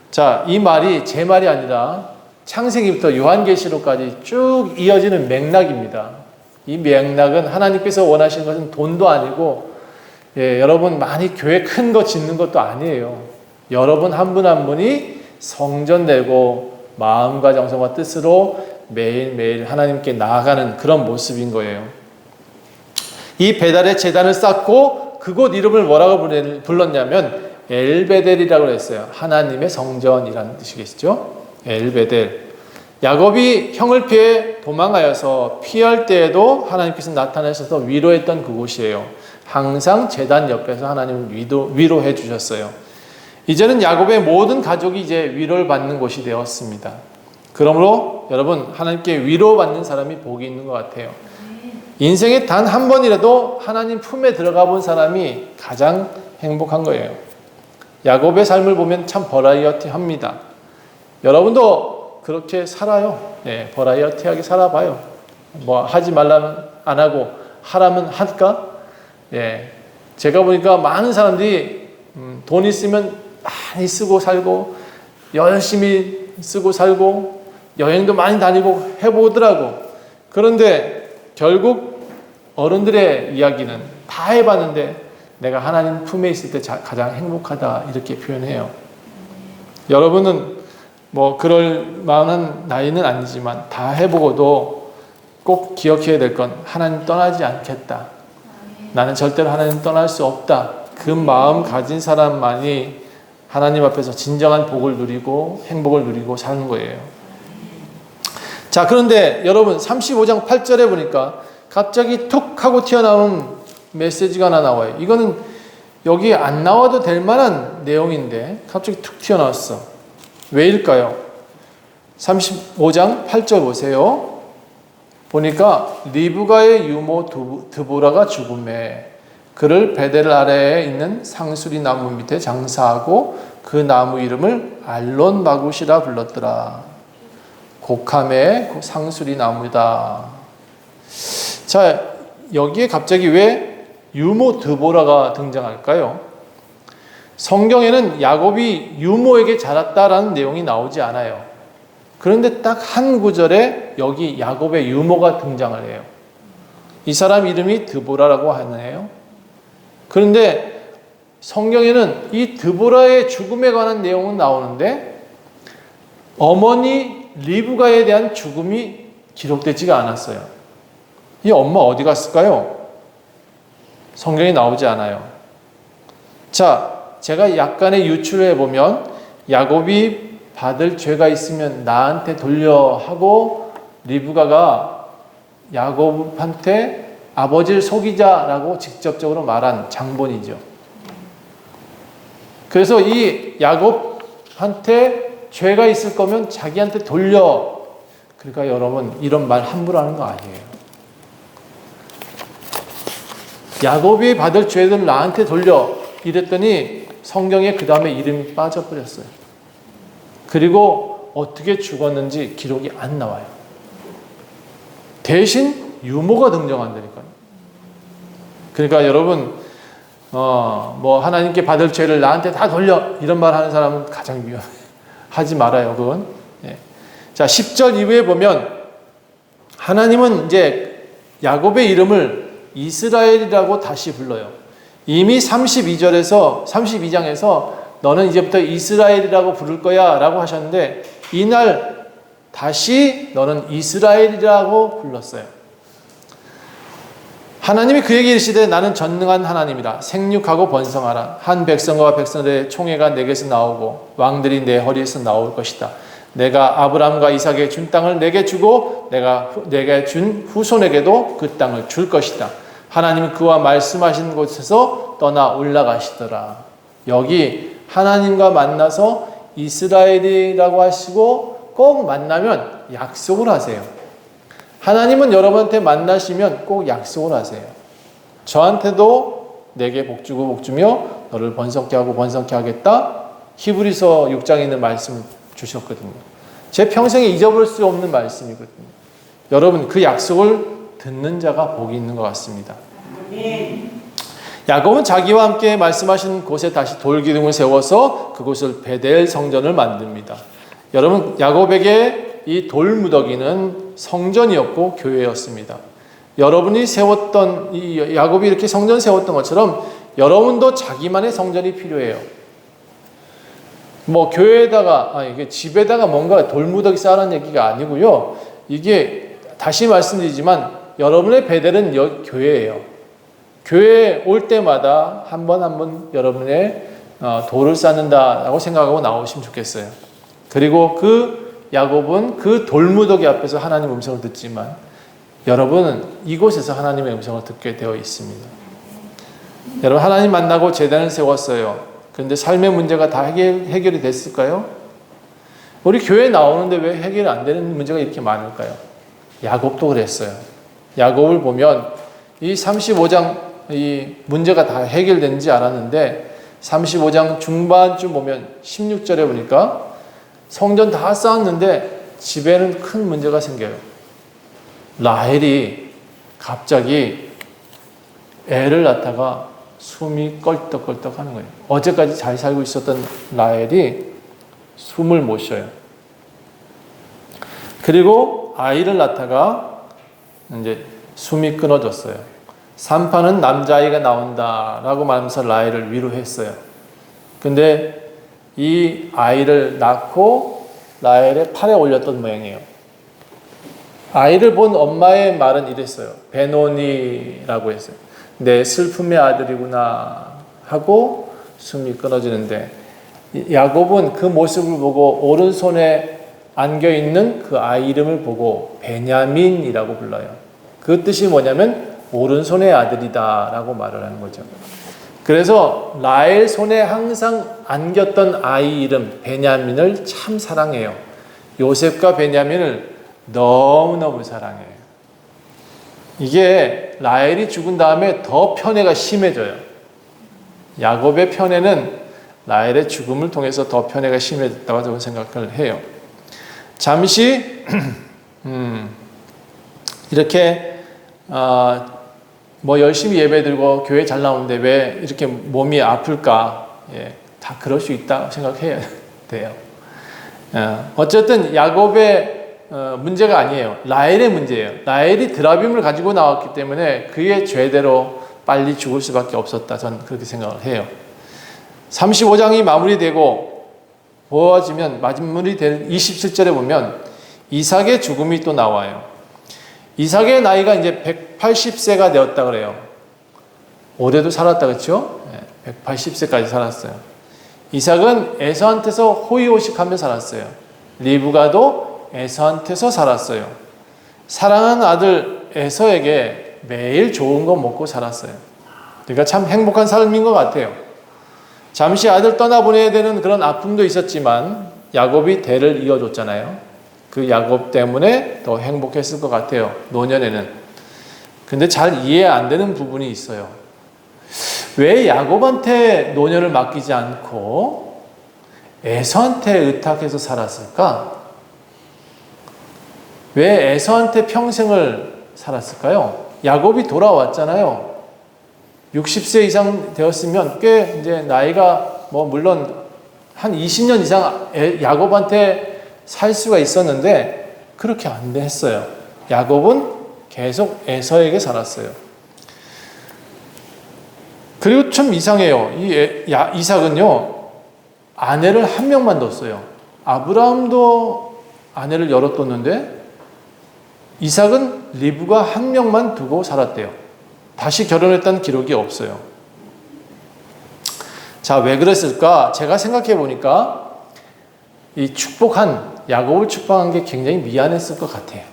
자, 이 말이 제 말이 아니라 창세기부터 요한계시록까지 쭉 이어지는 맥락입니다. 이 맥락은 하나님께서 원하시는 것은 돈도 아니고, 여러분 많이 교회 큰 거 짓는 것도 아니에요. 여러분 한 분 한 분이 성전 내고 마음과 정성과 뜻으로 매일매일 하나님께 나아가는 그런 모습인 거예요. 이 베델의 제단을 쌓고 그곳 이름을 뭐라고 불렀냐면 엘베델이라고 했어요. 하나님의 성전이라는 뜻이겠죠. 엘베델. 야곱이 형을 피해 도망하여서 피할 때에도 하나님께서 나타나셔서 위로했던 그곳이에요. 항상 제단 옆에서 하나님을 위로해 주셨어요. 이제는 야곱의 모든 가족이 이제 위로를 받는 곳이 되었습니다. 그러므로 여러분, 하나님께 위로받는 사람이 복이 있는 것 같아요. 인생에 단 한 번이라도 하나님 품에 들어가 본 사람이 가장 행복한 거예요. 야곱의 삶을 보면 참 버라이어티합니다. 여러분도 그렇게 살아요. 버라이어티하게 살아봐요. 뭐 하지 말라면 안 하고 하라면 할까? 제가 보니까 많은 사람들이 돈 있으면 많이 쓰고 살고 열심히 쓰고 살고 여행도 많이 다니고 해보더라고. 그런데 결국 어른들의 이야기는 다 해봤는데 내가 하나님 품에 있을 때 가장 행복하다 이렇게 표현해요. 여러분은 뭐 그럴 만한 나이는 아니지만 다 해보고도 꼭 기억해야 될 건 하나님 떠나지 않겠다. 나는 절대로 하나님 떠날 수 없다. 그 마음 가진 사람만이 하나님 앞에서 진정한 복을 누리고 행복을 누리고 사는 거예요. 자, 그런데 여러분 35장 8절에 보니까 갑자기 툭 하고 튀어나온 메시지가 하나 나와요. 이거는 여기 안 나와도 될 만한 내용인데 갑자기 툭 튀어나왔어. 왜일까요? 35장 8절 보세요. 보니까 리브가의 유모 드보라가 죽음에 그를 베델 아래에 있는 상수리 나무 밑에 장사하고 그 나무 이름을 알론 마굿이라 불렀더라. 곡함의 상수리 나무다. 자, 여기에 갑자기 왜 유모 드보라가 등장할까요? 성경에는 야곱이 유모에게 자랐다라는 내용이 나오지 않아요. 그런데 딱 한 구절에 여기 야곱의 유모가 등장을 해요. 이 사람 이름이 드보라라고 하네요. 그런데 성경에는 이 드보라의 죽음에 관한 내용은 나오는데 어머니 리브가에 대한 죽음이 기록되지가 않았어요. 이 엄마 어디 갔을까요? 성경에 나오지 않아요. 자, 제가 약간의 유추를 해보면 야곱이 받을 죄가 있으면 나한테 돌려 하고 리브가가 야곱한테 아버지를 속이자라고 직접적으로 말한 장본이죠. 그래서 이 야곱한테 죄가 있을 거면 자기한테 돌려. 그러니까 여러분 이런 말 함부로 하는 거 아니에요. 야곱이 받을 죄를 나한테 돌려 이랬더니 성경에 그 다음에 이름이 빠져버렸어요. 그리고 어떻게 죽었는지 기록이 안 나와요. 대신 유모가 등장한다니까요. 그러니까 여러분 뭐 하나님께 받을 죄를 나한테 다 돌려 이런 말 하는 사람은 가장 위험해요. 하지 말아요, 그건. 자, 10절 이후에 보면 하나님은 이제 야곱의 이름을 이스라엘이라고 다시 불러요. 이미 32장에서 너는 이제부터 이스라엘이라고 부를 거야 라고 하셨는데 이날 다시 너는 이스라엘이라고 불렀어요. 하나님이 그에게 이르시되 나는 전능한 하나님이라. 생육하고 번성하라. 한 백성과 백성들의 총회가 내게서 나오고 왕들이 내 허리에서 나올 것이다. 내가 아브라함과 이삭에게 준 땅을 내게 주고 내가 준 후손에게도 그 땅을 줄 것이다. 하나님은 그와 말씀하신 곳에서 떠나 올라가시더라. 여기 하나님과 만나서 이스라엘이라고 하시고 꼭 만나면 약속을 하세요. 하나님은 여러분한테 만나시면 꼭 약속을 하세요. 저한테도 내게 복주고 복주며 너를 번성케 하고 번성케 하겠다. 히브리서 6장에 있는 말씀 주셨거든요. 제 평생에 잊어버릴 수 없는 말씀이거든요. 여러분, 그 약속을 듣는 자가 복이 있는 것 같습니다. 야곱은 자기와 함께 말씀하신 곳에 다시 돌기둥을 세워서 그곳을 베델 성전을 만듭니다. 여러분, 야곱에게 이 돌무더기는 성전이었고 교회였습니다. 여러분이 세웠던, 이 야곱이 이렇게 성전 세웠던 것처럼 여러분도 자기만의 성전이 필요해요. 뭐 교회에다가, 이게 집에다가 뭔가 돌무더기 쌓으라는 얘기가 아니고요. 이게 다시 말씀드리지만 여러분의 베델은 교회예요. 교회에 올 때마다 한 번 여러분의 돌을 쌓는다라고 생각하고 나오시면 좋겠어요. 그리고 그 야곱은 그 돌무더기 앞에서 하나님 음성을 듣지만 여러분은 이곳에서 하나님의 음성을 듣게 되어 있습니다. 여러분, 하나님 만나고 제단을 세웠어요. 그런데 삶의 문제가 다 해결이 됐을까요? 우리 교회에 나오는데 왜 해결이 안 되는 문제가 이렇게 많을까요? 야곱도 그랬어요. 야곱을 보면 이 35장 이 문제가 다 해결된지 알았는데 35장 중반쯤 보면 16절에 보니까 성전 다 쌓았는데 집에는 큰 문제가 생겨요. 라헬이 갑자기 애를 낳다가 숨이 껄떡껄떡 하는 거예요. 어제까지 잘 살고 있었던 라헬이 숨을 못 쉬어요. 그리고 아이를 낳다가 이제 숨이 끊어졌어요. 산파는 남자아이가 나온다라고 말하면서 라헬을 위로했어요. 근데 이 아이를 낳고 라헬의 팔에 올렸던 모양이에요. 아이를 본 엄마의 말은 이랬어요. 베노니라고 했어요. 내 슬픔의 아들이구나 하고 숨이 끊어지는데 야곱은 그 모습을 보고 오른손에 안겨있는 그 아이 이름을 보고 베냐민이라고 불러요. 그 뜻이 뭐냐면 오른손의 아들이다 라고 말을 하는 거죠. 그래서 라헬 손에 항상 안겼던 아이 이름 베냐민을 참 사랑해요. 요셉과 베냐민을 너무너무 사랑해요. 이게 라헬이 죽은 다음에 더 편애가 심해져요. 야곱의 편애는 라헬의 죽음을 통해서 더 편애가 심해졌다고 저는 생각을 해요. 잠시 이렇게 뭐 열심히 예배드리고 교회 잘 나오는데 왜 이렇게 몸이 아플까? 다 그럴 수 있다 생각해야 돼요. 어쨌든 야곱의 문제가 아니에요. 라헬의 문제예요. 라헬이 드라빔을 가지고 나왔기 때문에 그의 죄대로 빨리 죽을 수밖에 없었다. 저는 그렇게 생각을 해요. 35장이 마무리되고 보아지면 마무리된 27절에 보면 이삭의 죽음이 또 나와요. 이삭의 나이가 이제 180세가 되었다 그래요. 올해도 살았다 그렇죠? 180세까지 살았어요. 이삭은 에서한테서 호의호식하며 살았어요. 리브가도 에서한테서 살았어요. 사랑하는 아들 에서에게 매일 좋은 거 먹고 살았어요. 그러니까 참 행복한 삶인 것 같아요. 잠시 아들 떠나보내야 되는 그런 아픔도 있었지만 야곱이 대를 이어줬잖아요. 그 야곱 때문에 더 행복했을 것 같아요. 노년에는. 근데 잘 이해 안 되는 부분이 있어요. 왜 야곱한테 노년을 맡기지 않고 에서한테 의탁해서 살았을까? 왜 에서한테 평생을 살았을까요? 야곱이 돌아왔잖아요. 60세 이상 되었으면 꽤 이제 나이가 뭐 물론 한 20년 이상 야곱한테 살 수가 있었는데 그렇게 안 됐어요. 야곱은 계속 에서에게 살았어요. 그리고 좀 이상해요. 이삭은요 아내를 한 명만 뒀어요. 아브라함도 아내를 여러 뒀는데 이삭은 리브가 한 명만 두고 살았대요. 다시 결혼했다는 기록이 없어요. 자, 왜 그랬을까? 제가 생각해 보니까 이 야곱을 축복한 게 굉장히 미안했을 것 같아요.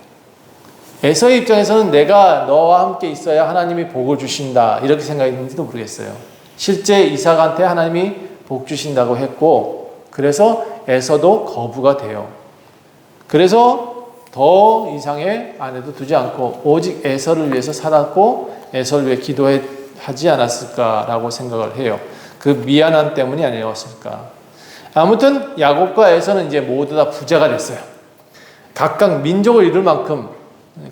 에서의 입장에서는 내가 너와 함께 있어야 하나님이 복을 주신다 이렇게 생각했는지도 모르겠어요. 실제 이삭한테 하나님이 복 주신다고 했고 그래서 에서도 거부가 돼요. 그래서 더 이상의 아내도 두지 않고 오직 에서를 위해서 살았고 에서를 위해 기도하지 않았을까라고 생각을 해요. 그 미안함 때문이 아니었을까. 아무튼 야곱과 에서는 이제 모두 다 부자가 됐어요. 각각 민족을 이룰 만큼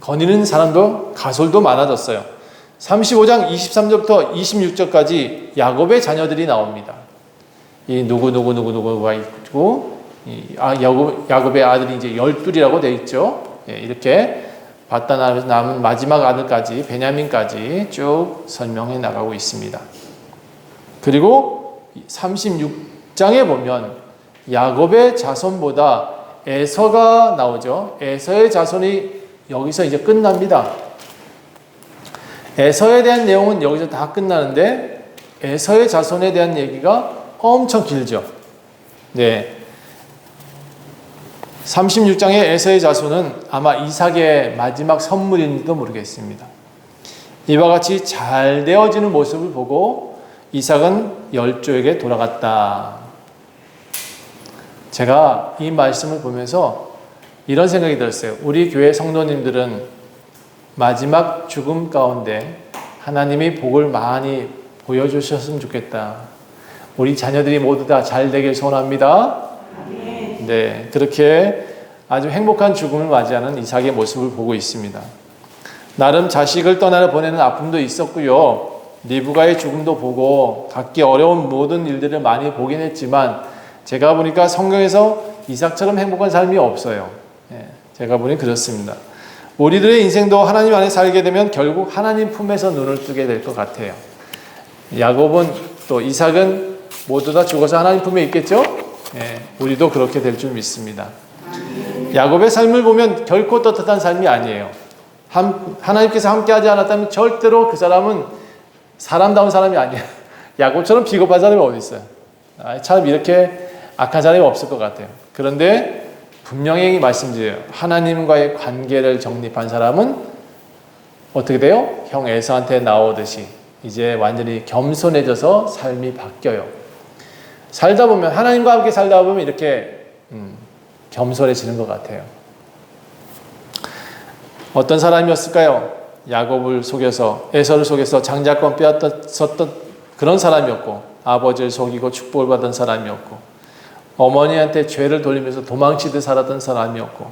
거니는 사람도 가솔도 많아졌어요. 35장 23절부터 26절까지 야곱의 자녀들이 나옵니다. 이 누구가 있고, 야곱의 아들이 이제 12이라고 되어 있죠. 이렇게 받다 남은 마지막 아들까지, 베냐민까지 쭉 설명해 나가고 있습니다. 그리고 36장에 보면 야곱의 자손보다 에서가 나오죠. 에서의 자손이 여기서 이제 끝납니다. 에서에 대한 내용은 여기서 다 끝나는데 에서의 자손에 대한 얘기가 엄청 길죠. 네. 36장의 에서의 자손은 아마 이삭의 마지막 선물인지도 모르겠습니다. 이와 같이 잘 되어지는 모습을 보고 이삭은 열조에게 돌아갔다. 제가 이 말씀을 보면서 이런 생각이 들었어요. 우리 교회 성도님들은 마지막 죽음 가운데 하나님이 복을 많이 보여주셨으면 좋겠다. 우리 자녀들이 모두 다 잘 되길 소원합니다. 네, 그렇게 아주 행복한 죽음을 맞이하는 이삭의 모습을 보고 있습니다. 나름 자식을 떠나려 보내는 아픔도 있었고요. 리브가의 죽음도 보고 갖기 어려운 모든 일들을 많이 보긴 했지만 제가 보니까 성경에서 이삭처럼 행복한 삶이 없어요. 제가 보니 그렇습니다. 우리들의 인생도 하나님 안에 살게 되면 결국 하나님 품에서 눈을 뜨게 될 것 같아요. 야곱은 또 이삭은 모두 다 죽어서 하나님 품에 있겠죠? 우리도 그렇게 될 줄 믿습니다. 야곱의 삶을 보면 결코 떳떳한 삶이 아니에요. 하나님께서 함께하지 않았다면 절대로 그 사람은 사람다운 사람이 아니에요. 야곱처럼 비겁한 사람이 어디 있어요? 참 이렇게 악한 사람이 없을 것 같아요. 그런데 분명히 말씀드려요. 하나님과의 관계를 정립한 사람은 어떻게 돼요? 형 에서한테 나오듯이 이제 완전히 겸손해져서 삶이 바뀌어요. 살다 보면 하나님과 함께 살다 보면 이렇게 겸손해지는 것 같아요. 어떤 사람이었을까요? 야곱을 속여서 에서를 속여서 장자권 빼앗았던 그런 사람이었고 아버지를 속이고 축복을 받은 사람이었고 어머니한테 죄를 돌리면서 도망치듯 살았던 사람이었고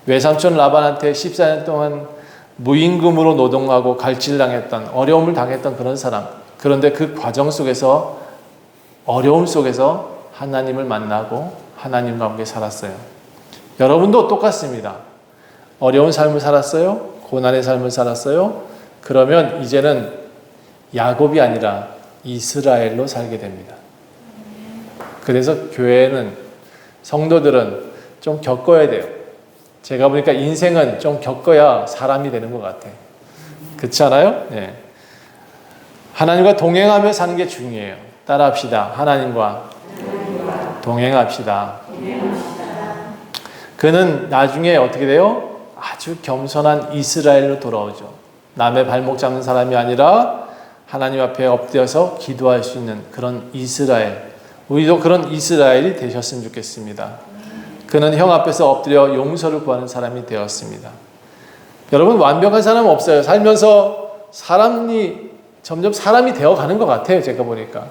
외삼촌 라반한테 14년 동안 무임금으로 노동하고 갈질당했던 어려움을 당했던 그런 사람. 그런데 그 과정 속에서 어려움 속에서 하나님을 만나고 하나님과 함께 살았어요. 여러분도 똑같습니다. 어려운 삶을 살았어요? 고난의 삶을 살았어요? 그러면 이제는 야곱이 아니라 이스라엘로 살게 됩니다. 그래서 교회는 성도들은 좀 겪어야 돼요. 제가 보니까 인생은 좀 겪어야 사람이 되는 것 같아요. 그렇지 않아요? 네. 하나님과 동행하며 사는 게 중요해요. 따라합시다. 하나님과 동행합시다. 그는 나중에 어떻게 돼요? 아주 겸손한 이스라엘로 돌아오죠. 남의 발목 잡는 사람이 아니라 하나님 앞에 엎드려서 기도할 수 있는 그런 이스라엘. 우리도 그런 이스라엘이 되셨으면 좋겠습니다. 그는 형 앞에서 엎드려 용서를 구하는 사람이 되었습니다. 여러분 완벽한 사람은 없어요. 살면서 점점 사람이 되어가는 것 같아요. 제가 보니까.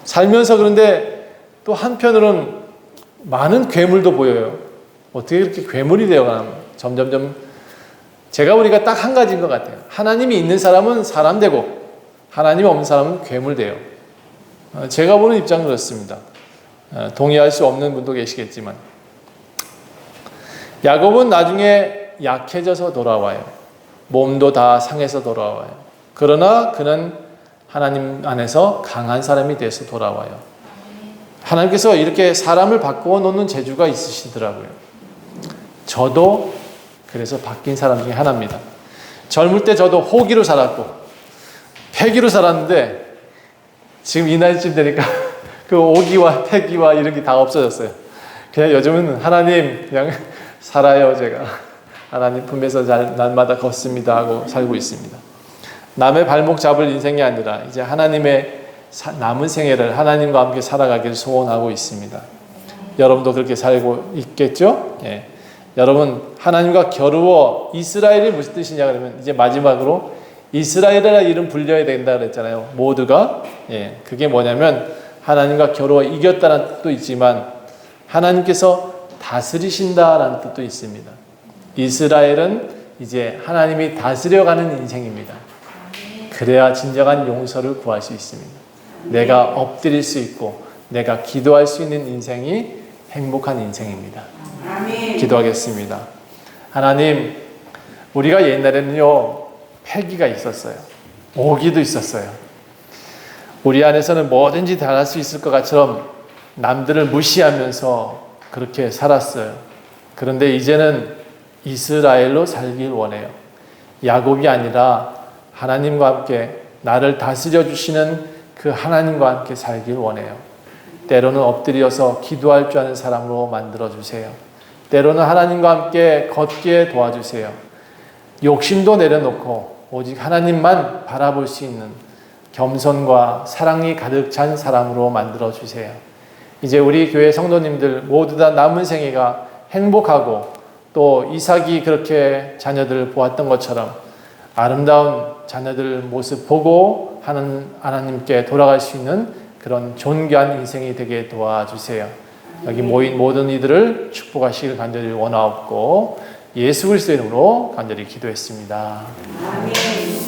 살면서 그런데 또 한편으로는 많은 괴물도 보여요. 어떻게 그렇게 괴물이 되어가나 점점점 제가 보니까 딱 한 가지인 것 같아요. 하나님이 있는 사람은 사람 되고 하나님 없는 사람은 괴물 돼요. 제가 보는 입장은 그렇습니다. 동의할 수 없는 분도 계시겠지만 야곱은 나중에 약해져서 돌아와요. 몸도 다 상해서 돌아와요. 그러나 그는 하나님 안에서 강한 사람이 돼서 돌아와요. 하나님께서 이렇게 사람을 바꾸어 놓는 재주가 있으시더라고요. 저도 그래서 바뀐 사람 중에 하나입니다. 젊을 때 저도 호기로 살았고 패기로 살았는데 지금 이 나이쯤 되니까 그 오기와 패기와 이런 게 다 없어졌어요. 그냥 요즘은 하나님 그냥 살아요. 제가 하나님 품에서 날마다 걷습니다 하고 살고 있습니다. 남의 발목 잡을 인생이 아니라 이제 하나님의 남은 생애를 하나님과 함께 살아가기를 소원하고 있습니다. 여러분도 그렇게 살고 있겠죠? 예. 여러분 하나님과 겨루어 이스라엘이 무슨 뜻이냐 그러면 이제 마지막으로 이스라엘이라는 이름 불려야 된다 그랬잖아요. 모두가. 예. 그게 뭐냐면 하나님과 겨루어 이겼다는 뜻도 있지만 하나님께서 다스리신다라는 뜻도 있습니다. 이스라엘은 이제 하나님이 다스려가는 인생입니다. 그래야 진정한 용서를 구할 수 있습니다. 내가 엎드릴 수 있고 내가 기도할 수 있는 인생이 행복한 인생입니다. 기도하겠습니다. 하나님, 우리가 옛날에는요, 패기가 있었어요. 오기도 있었어요. 우리 안에서는 뭐든지 다 할 수 있을 것 같처럼 남들을 무시하면서 그렇게 살았어요. 그런데 이제는 이스라엘로 살길 원해요. 야곱이 아니라 하나님과 함께 나를 다스려 주시는 그 하나님과 함께 살길 원해요. 때로는 엎드려서 기도할 줄 아는 사람으로 만들어 주세요. 때로는 하나님과 함께 걷게 도와주세요. 욕심도 내려놓고 오직 하나님만 바라볼 수 있는 겸손과 사랑이 가득 찬 사람으로 만들어 주세요. 이제 우리 교회 성도님들 모두 다 남은 생애가 행복하고 또 이삭이 그렇게 자녀들을 보았던 것처럼 아름다운 자녀들 모습 보고 하나님께 돌아갈 수 있는 그런 존귀한 인생이 되게 도와주세요. 여기 모인 모든 이들을 축복하시길 간절히 원하옵고 예수 그리스도의 이름으로 간절히 기도했습니다. 아멘.